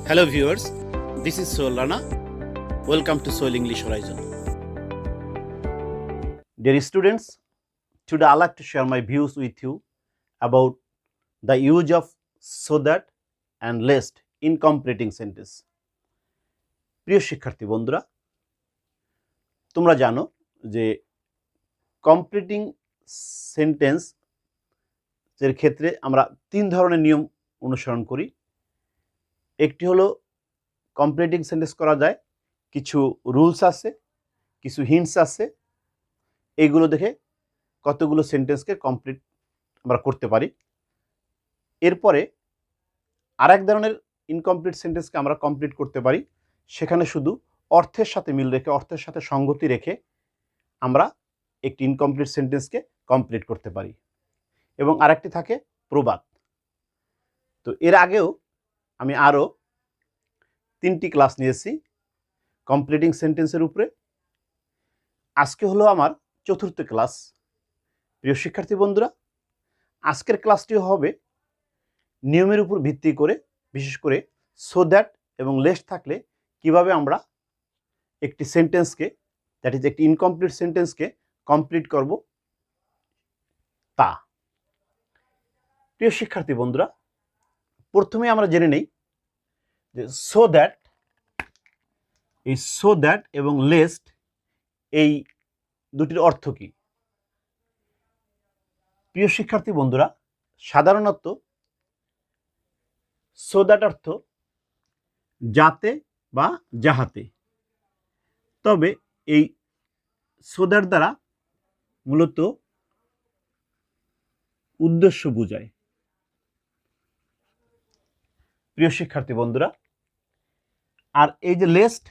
Hello viewers, this is Soul Rana. Welcome to Soul English Horizon. Dear students, today I like to share my views with you about the use of so that and lest in completing sentence. প্রিয় শিক্ষার্থী বন্ধুরা, তোমরা জানো যে completing sentence এর ক্ষেত্রে আমরা তিন ধরনের নিয়ম অনুসরণ করি। একটি হলো কমপ্লিটিং সেন্টেন্স করা যায়, কিছু রুলস আছে, কিছু হিন্টস আছে, এইগুলো দেখে কতগুলো সেন্টেন্সকে কমপ্লিট আমরা করতে পারি। এরপরে আরেক ধরনের ইনকমপ্লিট সেন্টেন্সকে আমরা কমপ্লিট করতে পারি, সেখানে শুধু অর্থের সাথে মিল রেখে, অর্থের সাথে সঙ্গতি রেখে আমরা একটি ইনকমপ্লিট সেন্টেন্সকে কমপ্লিট করতে পারি। এবং আরেকটি থাকে প্রবাদ। তো এর আগেও আমি আরও 3টি ক্লাস নিয়েছি কমপ্লিটিং সেন্টেন্সের উপরে। আজকে হলো আমার 4র্থ ক্লাস। প্রিয় শিক্ষার্থী বন্ধুরা, আজকের ক্লাসটি হবে নিয়মের উপর ভিত্তি করে, বিশেষ করে সো দ্যাট এবং লেস্ট থাকলে কিভাবে আমরা একটি সেন্টেন্সকে, দ্যাট ইজ একটি ইনকমপ্লিট সেন্টেন্সকে কমপ্লিট করব তা। প্রিয় শিক্ষার্থী বন্ধুরা, প্রথমে আমরা জেনে নেই যে সো দ্যাট, এই সো দ্যাট এবং লেস্ট এই দুটির অর্থ কি। প্রিয় শিক্ষার্থী বন্ধুরা, সাধারণত সো দ্যাট অর্থ যাতে বা যাহাতে, তবে এই সো দ্যাট দ্বারা মূলত উদ্দেশ্য বোঝায়। প্রিয় শিক্ষার্থী বন্ধুরা, আর এই যে লেস্ট,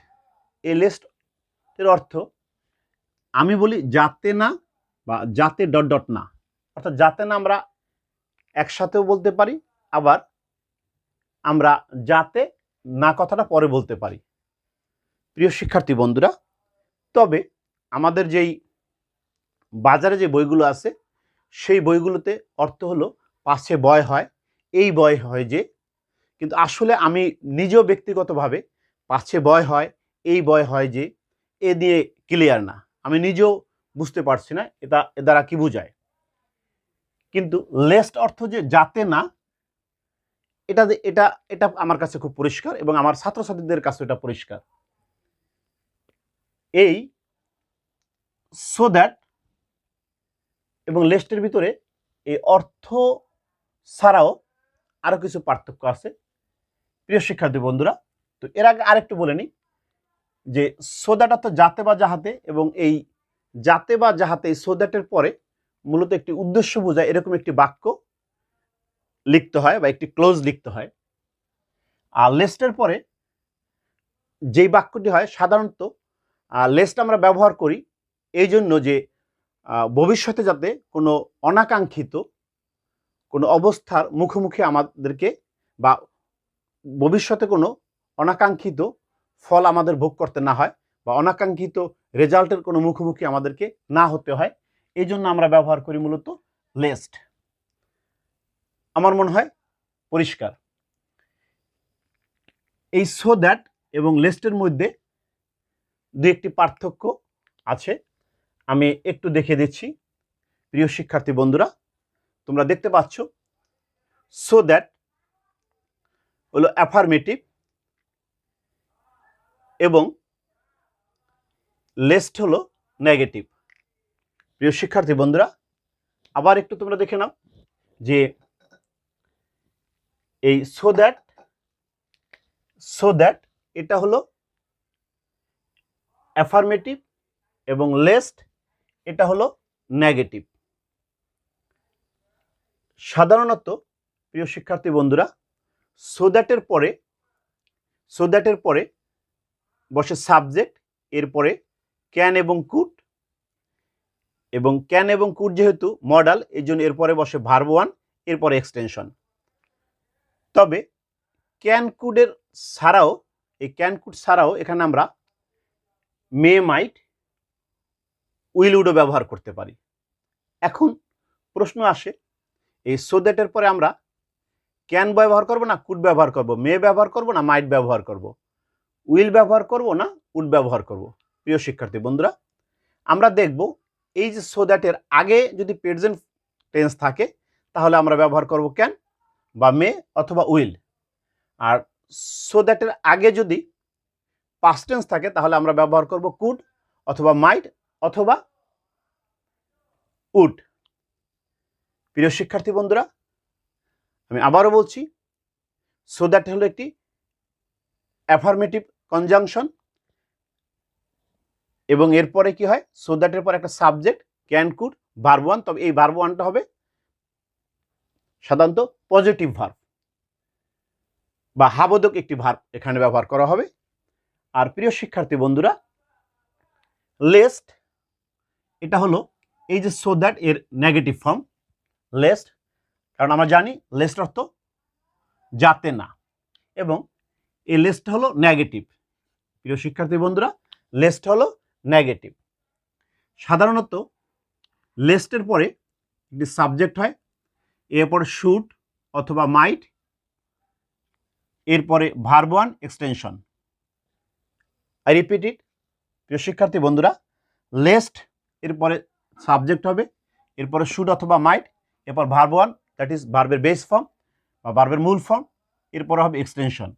এই লেস্টের অর্থ আমি বলি যাতে না বা যাতে ডট ডট না, অর্থাৎ যাতে না আমরা একসাথেও বলতে পারি, আবার আমরা যাতে না কথাটা পরে বলতে পারি। প্রিয় শিক্ষার্থী বন্ধুরা, তবে আমাদের যেই বাজারে যে বইগুলো আছে সেই বইগুলোতে অর্থ হলো পাশে বয় হয়, এই বয় হয় যে, কিন্তু আসলে আমি নিজেও ব্যক্তিগতভাবে পাশে বয় হয়, এই বয় হয় যে, এ দিয়ে ক্লিয়ার না, আমি নিজেও বুঝতে পারছি না এটা এ দ্বারা কি বোঝায়। কিন্তু লেস্ট অর্থ যে যাতে না, এটা এটা এটা আমার কাছে খুব পরিষ্কার এবং আমার ছাত্রছাত্রীদের কাছে এটা পরিষ্কার। এই সো দ্যাট এবং লেস্টের ভিতরে এই অর্থ ছাড়াও আরো কিছু পার্থক্য আছে। প্রিয় শিক্ষার্থী বন্ধুরা, তো এর আগে আরেকটু বলে নিই যে সো দ্যাট অর্থ যাতে বা যাহাতে, এবং এই যাতে বা যাহাতে এই সো দ্যাটের পরে মূলত একটি উদ্দেশ্য বোঝায় এরকম একটি বাক্য লিখতে হয় বা একটি ক্লোজ লিখতে হয়। আর লেস্টের পরে যেই বাক্যটি হয়, সাধারণত লেস্ট আমরা ব্যবহার করি এই জন্য যে ভবিষ্যতে যাতে কোনো অনাকাঙ্ক্ষিত কোনো অবস্থার মুখোমুখি আমাদেরকে, বা ভবিষ্যতে কোনো অনাকাঙ্ক্ষিত ফল আমাদের ভোগ করতে না হয়, বা অনাকাঙ্ক্ষিত রেজাল্টের কোনো মুখোমুখি আমাদেরকে না হতে হয়, এই জন্য আমরা ব্যবহার করি মূলত লেস্ট। আমার মনে হয় পরিষ্কার। এই সো দ্যাট এবং লেস্টের মধ্যে দু একটি পার্থক্য আছে, আমি একটু দেখে দিচ্ছি। প্রিয় শিক্ষার্থী বন্ধুরা, তোমরা দেখতে পাচ্ছ সো দ্যাট হলো অ্যাফার্মেটিভ এবং লেস্ট হলো নেগেটিভ। প্রিয় শিক্ষার্থী বন্ধুরা, আবার একটু তোমরা দেখে নাও যে এই সো দ্যাট এটা হলো অ্যাফার্মেটিভ এবং লেস্ট এটা হলো নেগেটিভ। সাধারণত প্রিয় শিক্ষার্থী বন্ধুরা, সো দ্যাটের পরে বসে সাবজেক্ট, এরপরে ক্যান এবং কুড, এবং ক্যান এবং কুড যেহেতু মডাল, এই জন্য এরপরে বসে ভার্ব ওয়ান, এরপরে এক্সটেনশন। তবে ক্যান কুডের ছাড়াও, এই ক্যান কুড ছাড়াও এখানে আমরা মে, মাইট, উইল, উডও ব্যবহার করতে পারি। এখন প্রশ্ন আসে, এই সো দ্যাটের পরে আমরা ক্যান ব্যবহার করব না কুড ব্যবহার করব, মে ব্যবহার করব না মাইট ব্যবহার করব, উইল ব্যবহার করব না উড ব্যবহার করব। প্রিয় শিক্ষার্থী বন্ধুরা, আমরা দেখব এই যে সো দ্যাটের আগে যদি প্রেজেন্ট টেন্স থাকে তাহলে আমরা ব্যবহার করব ক্যান বা মে অথবা উইল, আর সো দ্যাটের আগে যদি পাস্ট টেন্স থাকে তাহলে আমরা ব্যবহার করব কুড অথবা মাইট অথবা উড। প্রিয় শিক্ষার্থী বন্ধুরা, আমি আবারও বলছি, সো দ্যাট হলো একটি অ্যাফার্মেটিভ কনজাংশন এবং এরপরে কি হয়, সো দ্যাটের পর একটা subject can could verb one, তবে এই ভার্ব ওয়ানটা হবে সাধারণত পজিটিভ ভার্ব বা হাবোধক একটি ভার্ব এখানে ব্যবহার করা হবে। আর প্রিয় শিক্ষার্থী বন্ধুরা, লেস্ট এটা হলো এই যে সো দ্যাট এর নেগেটিভ ফর্ম লেস্ট, কারণ আমরা জানি লেস্ট অর্থ যাতে না, এবং এই লেস্ট হলো নেগেটিভ। প্রিয় শিক্ষার্থী বন্ধুরা, লেস্ট হলো নেগেটিভ। সাধারণত লেস্টের পরে একটি সাবজেক্ট হয়, এরপর শুড অথবা মাইট, এরপরে verb one extension. I repeat ইট। প্রিয় শিক্ষার্থী বন্ধুরা, লেস্ট এরপরে সাবজেক্ট হবে, এরপরে শুড অথবা মাইট, এরপর ভার্ব ওয়ান দ্যাট ইজ ভার্বের বেস ফর্ম বা ভার্বের মূল ফর্ম, এরপরে হবে এক্সটেনশন।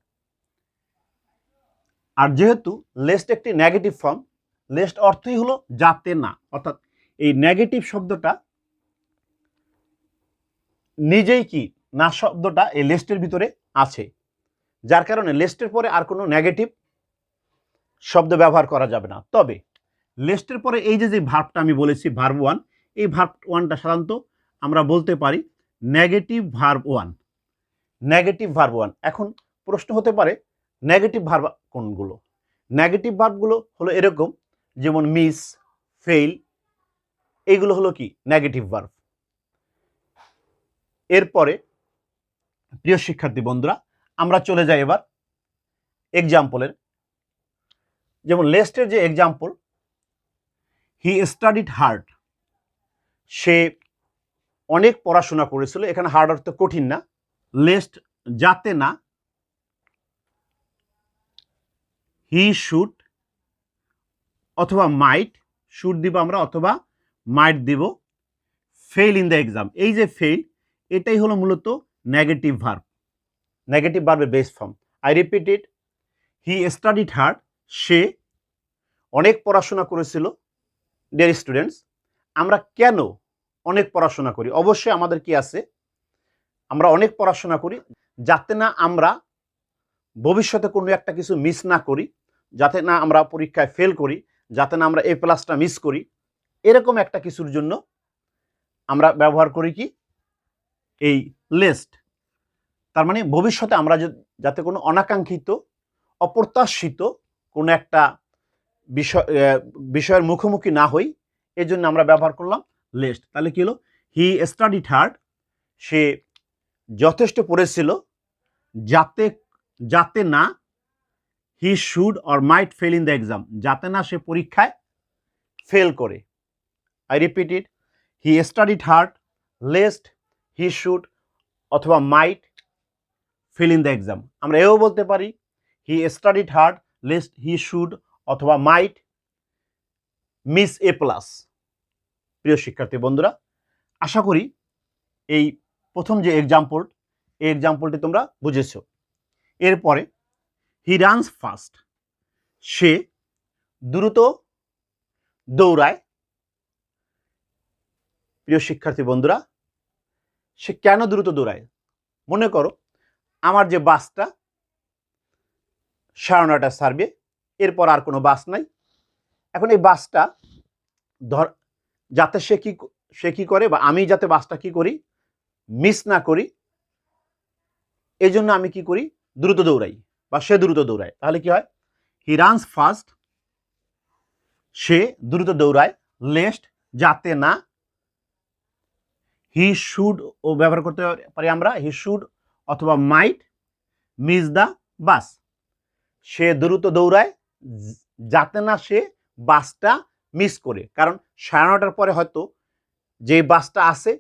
আর যেহেতু লেস্ট একটি নেগেটিভ ফর্ম, লেস্ট অর্থই হলো যাতে না, অর্থাৎ এই নেগেটিভ শব্দটা নিজেই কি না শব্দটা এই লেস্টের ভিতরে আছে, যার কারণে লেস্টের পরে আর কোনো নেগেটিভ শব্দ ব্যবহার করা যাবে না। তবে লেস্টের পরে এই যে ভার্বটা আমি বলেছি ভার্ব ওয়ান, এই ভার্ব ওয়ানটা সাধারণত আমরা বলতে পারি negative verb one. Negative verb one. এখন প্রশ্ন হতে পারে নেগেটিভ ভার্ব কোনগুলো? নেগেটিভ ভার্বগুলো হলো এরকম, যেমন মিস, ফেইল, এইগুলো হলো কি নেগেটিভ ভার্ব। এরপরে প্রিয় শিক্ষার্থী বন্ধুরা, আমরা চলে যাই এবার এক্সাম্পলের। যেমন লেস্টের যে এক্সাম্পল, হি স্টাডিড হার্ড, সে অনেক পড়াশোনা করেছিল। এখানে হার্ড অর্থ কঠিন না। লেস্ট যাতে না, হি শুড অথবা মাইট, শুড দিব আমরা অথবা মাইট দিব, ফেইল ইন দ্য এক্সাম। এই যে ফেইল, এটাই হলো মূলত নেগেটিভ ভার্ব, নেগেটিভ ভার্বের base form. I repeat it, he studied hard, সে অনেক পড়াশোনা করেছিল। ডিয়ার স্টুডেন্টস, আমরা কেন অনেক পড়াশোনা করি? অবশ্যই আমাদের কি আছে, আমরা অনেক পড়াশোনা করি যাতে না আমরা ভবিষ্যতে কোনো একটা কিছু মিস না করি, যাতে না আমরা পরীক্ষায় ফেল করি, যাতে না আমরা এ প্লাসটা মিস করি, এরকম একটা কিছুর জন্য আমরা ব্যবহার করি কি এই লেস্ট। তার মানে ভবিষ্যতে আমরা যাতে কোনো অনাকাঙ্ক্ষিত অপ্রত্যাশিত কোনো একটা বিষয়ের মুখোমুখি না হই, এই জন্য আমরা ব্যবহার করলাম লেস্ট। তাহলে কি হলো, হি স্টাডিড হার্ড, সে যথেষ্ট পড়েছিল যাতে না he should or might fail in the exam, যাতে না সে পরীক্ষায় ফেল করে। I repeat it, he studied hard lest he should অথবা might fail in the exam. আমরা এও বলতে পারি he studied hard lest he should অথবা মাইট মিস এ প্লাস। প্রিয় শিক্ষার্থী বন্ধুরা, আশা করি এই প্রথম যে এক্সাম্পল, এই এক্সাম্পলটি তোমরা বুঝেছ। এরপরে হি রানস ফাস্ট, সে দ্রুত দৌড়ায়। প্রিয় শিক্ষার্থী বন্ধুরা, সে কেন দ্রুত দৌড়ায়? মনে করো আমার যে বাসটা 9:30 ছাড়বে, এরপর আর কোনো বাস নাই। এখন এই বাসটা যাতে সে কি করে, বা আমি যাতে বাসটা কি করি মিস না করি, এই জন্য আমি কি করি দ্রুত দৌড়াই বা সে দ্রুত দৌড়ায়। তাহলে কি হয়, হি রানস ফাস্ট, সে দ্রুত দৌড়ায়, লেস্ট যাতে না, হি শুড ও ব্যবহার করতে পারি আমরা, হি শুড অথবা মাইট মিস দ্য বাস। সে দ্রুত দৌড়ায় যাতে না সে বাসটা মিস করে, কারণ 9:30 পরে হয়তো যে বাসটা আসে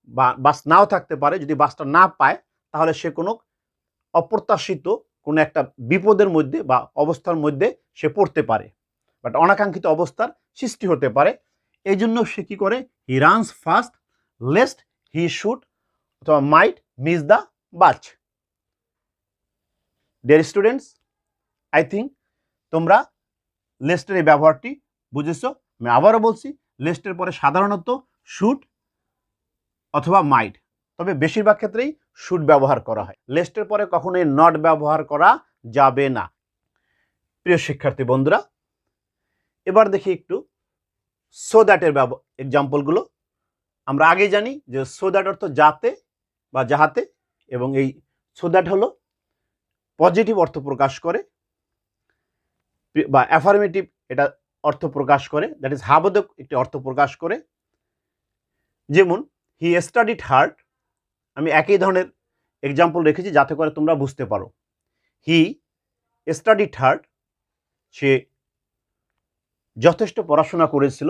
বা বাস নাও থাকতে পারে, যদি বাসটা না পায় তাহলে সে কোনো অপ্রত্যাশিত কোনো একটা বিপদের মধ্যে বা অবস্থার মধ্যে সে পড়তে পারে, বাট অনাকাঙ্ক্ষিত অবস্থার সৃষ্টি হতে পারে। এই জন্য সে কী করে, he runs fast lest he should অথবা might miss the bus. Dear students, I think তোমরা লেস্টের এই ব্যবহারটি বুঝেছো। আমি আবারও বলছি, লেস্টের পরে সাধারণত শুড অথবা মাইট, তবে বেশিরভাগ ক্ষেত্রেই শুড ব্যবহার করা হয়। লেস্টের পরে কখনোই নট ব্যবহার করা যাবে না। প্রিয় শিক্ষার্থী বন্ধুরা, এবার দেখি একটু সো দ্যাটের এক্সাম্পলগুলো। আমরা আগেই জানি যে সো দ্যাট অর্থ যাতে বা যাহাতে, এবং এই সো দ্যাট হলো পজিটিভ অর্থ প্রকাশ করে বা অ্যাফার্মেটিভ এটা অর্থ প্রকাশ করে, দ্যাট ইজ হাবোধক একটি অর্থ প্রকাশ করে। যেমন হি স্টাডিড হার্ড, আমি একই ধরনের এক্সাম্পল রেখেছি যাতে করে তোমরা বুঝতে পারো। হি স্টাডিড হার্ড, সে যথেষ্ট পড়াশোনা করেছিল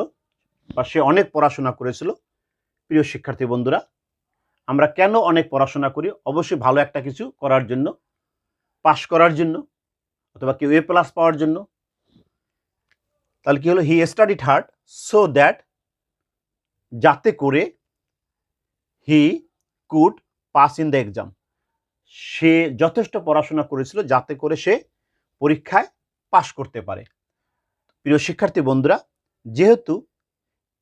বা সে অনেক পড়াশোনা করেছিল। প্রিয় শিক্ষার্থী বন্ধুরা, আমরা কেন অনেক পড়াশোনা করি? অবশ্যই ভালো একটা কিছু করার জন্য, পাস করার জন্য, অথবা কেউ এ প্লাস পাওয়ার জন্য। তাহলে কি হলো, he studied hard so that, যাতে করে he could pass in the exam, সে যথেষ্ট পড়াশোনা করেছিল যাতে করে সে পরীক্ষায় পাস করতে পারে। প্রিয় শিক্ষার্থী বন্ধুরা, যেহেতু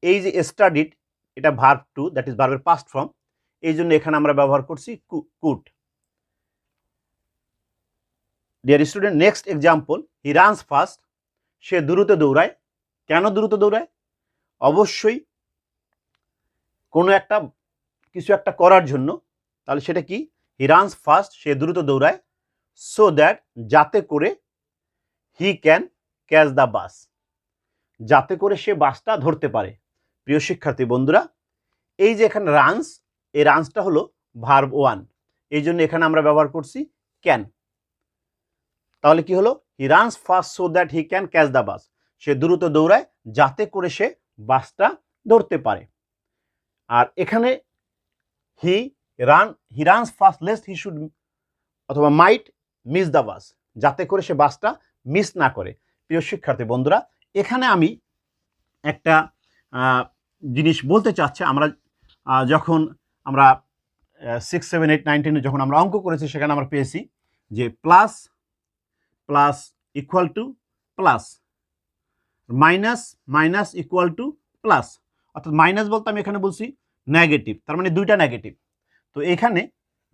এই যে স্টাডিড এটা ভার্ব টু, দ্যাট ইজ ভার্বের পাস্ট ফর্ম, এই জন্য এখানে আমরা ব্যবহার করছি could. Dear student, next example, he runs fast, সে দ্রুত দৌড়ায়। কেন দ্রুত দৌড়ায়? অবশ্যই কোনো একটা কিছু একটা করার জন্য। তাহলে সেটা কি? হি রানস ফাস্ট, সে দ্রুত দৌড়ায়, সো দ্যাট, যাতে করে, হি ক্যান ক্যাচ দ্য বাস, যাতে করে সে বাসটা ধরতে পারে। প্রিয় শিক্ষার্থী বন্ধুরা, এই যে এখানে রানস, এই রানসটা হলো ভার্ব ওয়ান, এই জন্য এখানে আমরা ব্যবহার করছি ক্যান। তাহলে কি হলো, he runs fast so that he can catch the bus, সে দ্রুত দৌড়ায় যাতে করে সে বাসটা ধরতে পারে। আর এখানে হি runs fast lest he should অথবা মাইট মিস দ্য বাস, যাতে করে সে বাসটা মিস না করে। প্রিয় শিক্ষার্থী বন্ধুরা, এখানে আমি একটা জিনিস বলতে চাচ্ছি। আমরা যখন আমরা 6, 7, 8, 9, 10 যখন আমরা অঙ্ক করেছি, সেখানে আমরা পেয়েছি যে plus plus equal to plus, minus minus equal to plus. অর্থাৎ মাইনাস বলতে আমি এখানে বলছি নেগেটিভ, তার মানে দুইটা নেগেটিভ। তো এখানে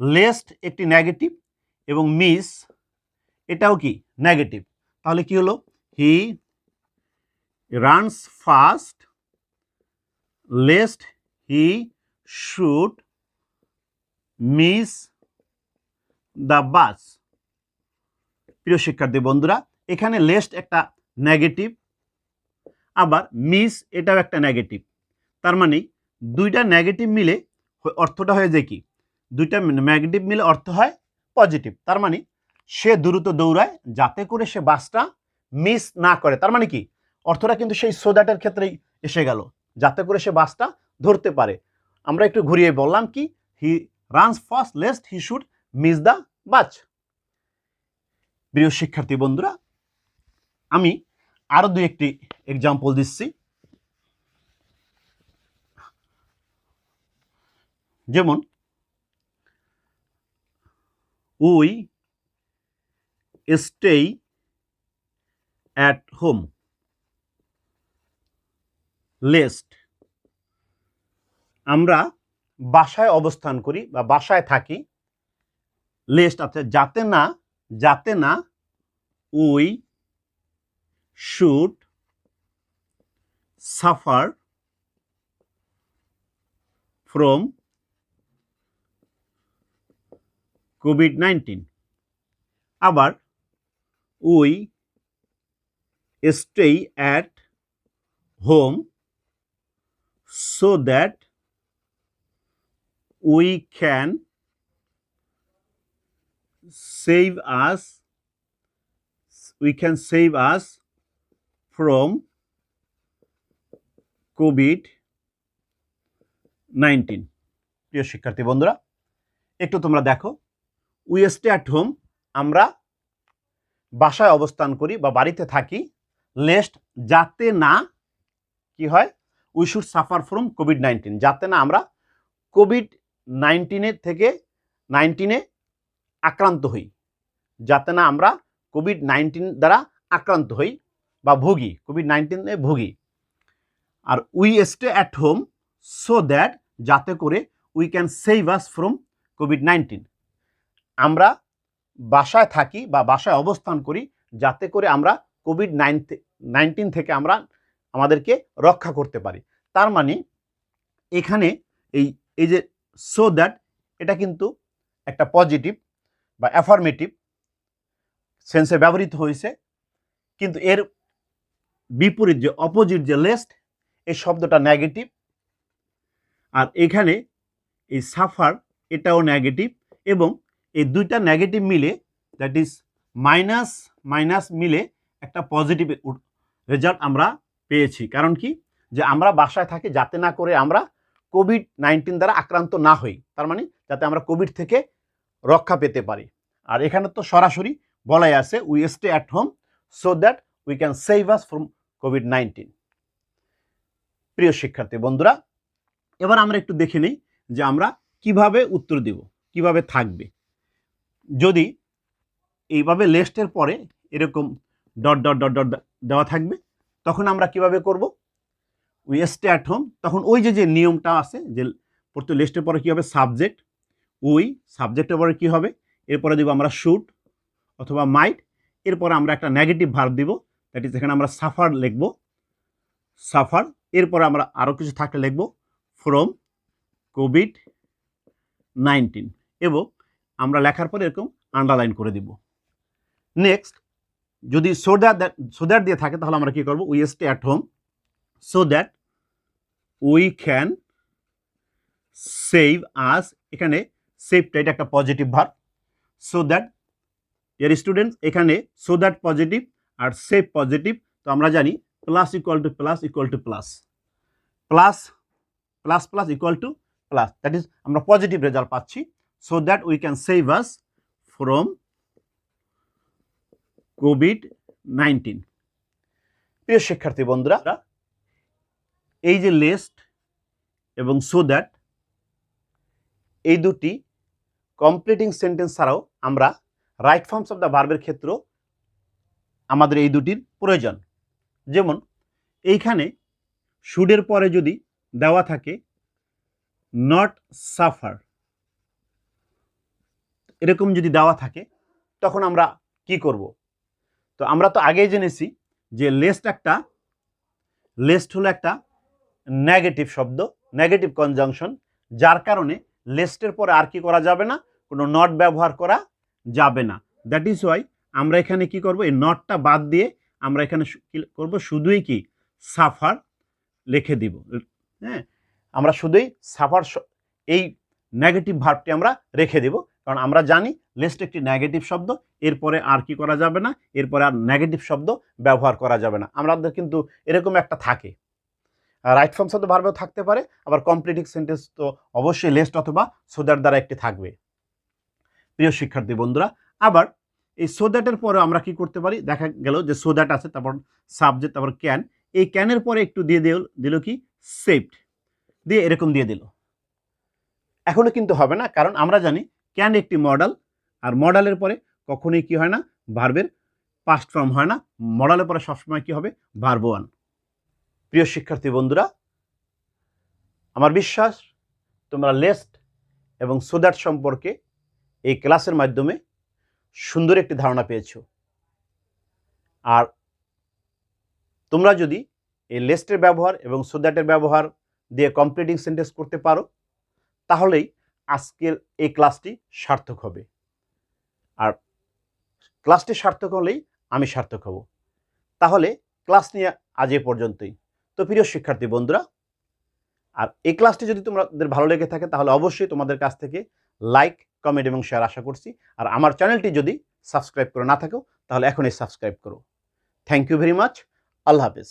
লেস্ট একটি নেগেটিভ এবং মিস এটাও কি নেগেটিভ। তাহলে কি হলো, he runs fast lest he should miss the বাস। প্রিয় শিক্ষার্থী বন্ধুরা, এখানে লেস্ট একটা নেগেটিভ, আবার মিস এটাও একটা নেগেটিভ। তার মানে দুইটা নেগেটিভ মিলে অর্থটা হয়ে যায় কি, দুইটা নেগেটিভ মিলে অর্থ হয় পজিটিভ। তার মানে সে দ্রুত দৌড়ায় যাতে করে সে বাসটা মিস না করে। তার মানে কি, অর্থটা কিন্তু সেই সো দ্যাটের ক্ষেত্রেই এসে গেল, যাতে করে সে বাসটা ধরতে পারে। আমরা একটু ঘুরিয়ে বললাম কি, হি runs fast lest he should miss the বাস। প্রিয় শিক্ষার্থী বন্ধুরা, আমি আরো দুই একটি এক্সাম্পল দিচ্ছি। যেমন we stay at home lest, আমরা বাসায় অবস্থান করি বা বাসায় থাকি, লেস্ট আছে যাতে না we should suffer from COVID-19। আবার we stay at home so that we can save us from COVID-19। প্রিয় শিক্ষার্থী বন্ধুরা, একটু তোমরা দেখো উই স্টে অ্যাট হোম, আমরা বাসায় অবস্থান করি বা বাড়িতে থাকি, লেস্ট যাতে না কি হয়, we should suffer from COVID-19, যাতে না আমরা কোভিড-19 থেকে 19 আক্রান্ত হই, যাতে না আমরা কোভিড-19 দ্বারা আক্রান্ত হই বা ভুগি, কোভিড-19 ভুগি। আর we stay at home so that, যাতে করে we can save us from কোভিড-19, আমরা বাসায় থাকি বা বাসায় অবস্থান করি যাতে করে আমরা কোভিড-19 থেকে আমরা আমাদেরকে রক্ষা করতে পারি। তার মানে এখানে এই যে সো দ্যাট, এটা কিন্তু একটা পজিটিভ বা অ্যাফার্মেটিভ সেন্সে ব্যবহৃত হয়েছে, কিন্তু এর বিপরীত যে অপোজিট যে লেস্ট, এই শব্দটা নেগেটিভ। আর এখানে এই সাফার এটাও নেগেটিভ, এবং এই দুইটা নেগেটিভ মিলে, দ্যাট ইজ মাইনাস মাইনাস মিলে একটা পজিটিভ রেজাল্ট আমরা পেয়েছি। কারণ কি, যে আমরা বাসায় থাকি যাতে না করে আমরা কোভিড-19 দ্বারা আক্রান্ত না হই, তার মানে যাতে আমরা কোভিড থেকে রক্ষা পেতে পারি। আর এখানে তো সরাসরি বলাই আছে we stay at home so that we can save us from কোভিড-19। প্রিয় শিক্ষার্থী বন্ধুরা, এবার আমরা একটু দেখে নিই যে আমরা কিভাবে উত্তর দেব, কিভাবে থাকবে। যদি এইভাবে লিস্টের পরে এরকম ডট ডট ডট ডট দেওয়া থাকবে, তখন আমরা কিভাবে করব, উই স্টে অ্যাট হোম, তখন ওই যে নিয়মটা আছে যে প্রতি লিস্টের পরে কী হবে, সাবজেক্ট, উই, সাবজেক্টের পরে কী হবে, এরপরে দেবো আমরা শুড অথবা মাইট, এরপরে আমরা একটা নেগেটিভ ভার্ব দিব, দ্যাট ইজ এখানে আমরা সাফার লিখব, সাফার, এরপরে আমরা আরও কিছু থাকলে লিখব ফ্রম কোভিড-19, এবং আমরা লেখার পরে এরকম আন্ডারলাইন করে দিব। নেক্সট, যদি সো দ্যাট দিয়ে থাকে তাহলে আমরা কি করব, we stay at home so that we can save us, এখানে সেভটা এটা একটা positive verb, so that dear students, এখানে সো দ্যাট পজিটিভ আর সেভ পজিটিভ, তো আমরা জানি plus equal to plus equal to plus, plus plus plus equal to plus, that is আমরা পজিটিভ রেজাল্ট পাচ্ছি, so that we can save us from কোভিড-19। প্রিয় শিক্ষার্থী বন্ধুরা, এই যে লিস্ট এবং সো দ্যাট, এই দুটি কমপ্লিটিং সেন্টেন্স ছাড়াও আমরা রাইট ফর্মস অফ দ্য ভার্বের ক্ষেত্রেও আমাদের এই দুটির প্রয়োজন। যেমন এইখানে শুডের পরে যদি দেওয়া থাকে নট সাফার, এরকম যদি দেওয়া থাকে তখন আমরা কি করব, তো আমরা তো আগেই জেনেছি যে লেস্ট হলো একটা নেগেটিভ শব্দ, নেগেটিভ কনজাংশন, যার কারণে লেস্টের পরে আর কি করা যাবে না, কোনো নট ব্যবহার করা যাবে না। দ্যাট ইজ ওয়াই আমরা এখানে কি করব, এই নটটা বাদ দিয়ে আমরা এখানে কি করব, শুধুই কি সাফার লিখে দিব। হ্যাঁ, আমরা শুধুই সাফার এই নেগেটিভ ভার্বটি আমরা রেখে দিব, কারণ আমরা জানি লেস্ট একটি নেগেটিভ শব্দ, এরপরে আর কি করা যাবে না, এরপরে আর নেগেটিভ শব্দ ব্যবহার করা যাবে না। আমাদের কিন্তু এরকম একটা থাকে, রাইট ফর্মস অফ দ্য ভার্বও থাকতে পারে, আবার কমপ্লিটিং সেন্টেন্স তো অবশ্যই লেস্ট অথবা সো দ্যাট দ্বারা একটি থাকবে। প্রিয় শিক্ষার্থী বন্ধুরা, আবার এই সো দ্যাটের পরে আমরা কি করতে পারি, দেখা গেল যে সো দ্যাট আছে, তারপর সাবজেক্ট, তারপর ক্যান, এই ক্যানের পরে একটু দিয়ে দিল কি সেভড, দিয়ে এরকম দিয়ে দিল। এখনো কিন্তু হবে না, কারণ আমরা জানি ক্যান একটি মডেল, আর মডেলের পরে কখনোই কি হয় না, ভার্বের পাস্ট ফর্ম হয় না, মডেলের পরে সবসময় কি হবে, ভার্ব ওয়ান। প্রিয় শিক্ষার্থী বন্ধুরা, আমার বিশ্বাস তোমরা লেস্ট এবং সো দ্যাট সম্পর্কে এই ক্লাসের মাধ্যমে সুন্দর একটি ধারণা পেয়েছো। আর তোমরা যদি এই লেস্টের ব্যবহার এবং সো দ্যাটের ব্যবহার দিয়ে কমপ্লিটিং সেন্টেন্স করতে পারো, তাহলেই আজকের এই ক্লাসটি সার্থক হবে। আর ক্লাসটি সার্থক হলেই আমি সার্থক হব। তাহলে ক্লাস নিয়ে আজ এ পর্যন্তই। তো প্রিয় শিক্ষার্থী বন্ধুরা, আর এই ক্লাসটি যদি তোমাদের ভালো লেগে থাকে তাহলে অবশ্যই তোমাদের কাছ থেকে লাইক, কমেন্ট এবং শেয়ার আশা করছি। আর আমার চ্যানেলটি যদি সাবস্ক্রাইব করে না থাকো তাহলে এখনই সাবস্ক্রাইব করো। Thank you very much. আল্লাহ হাফেজ।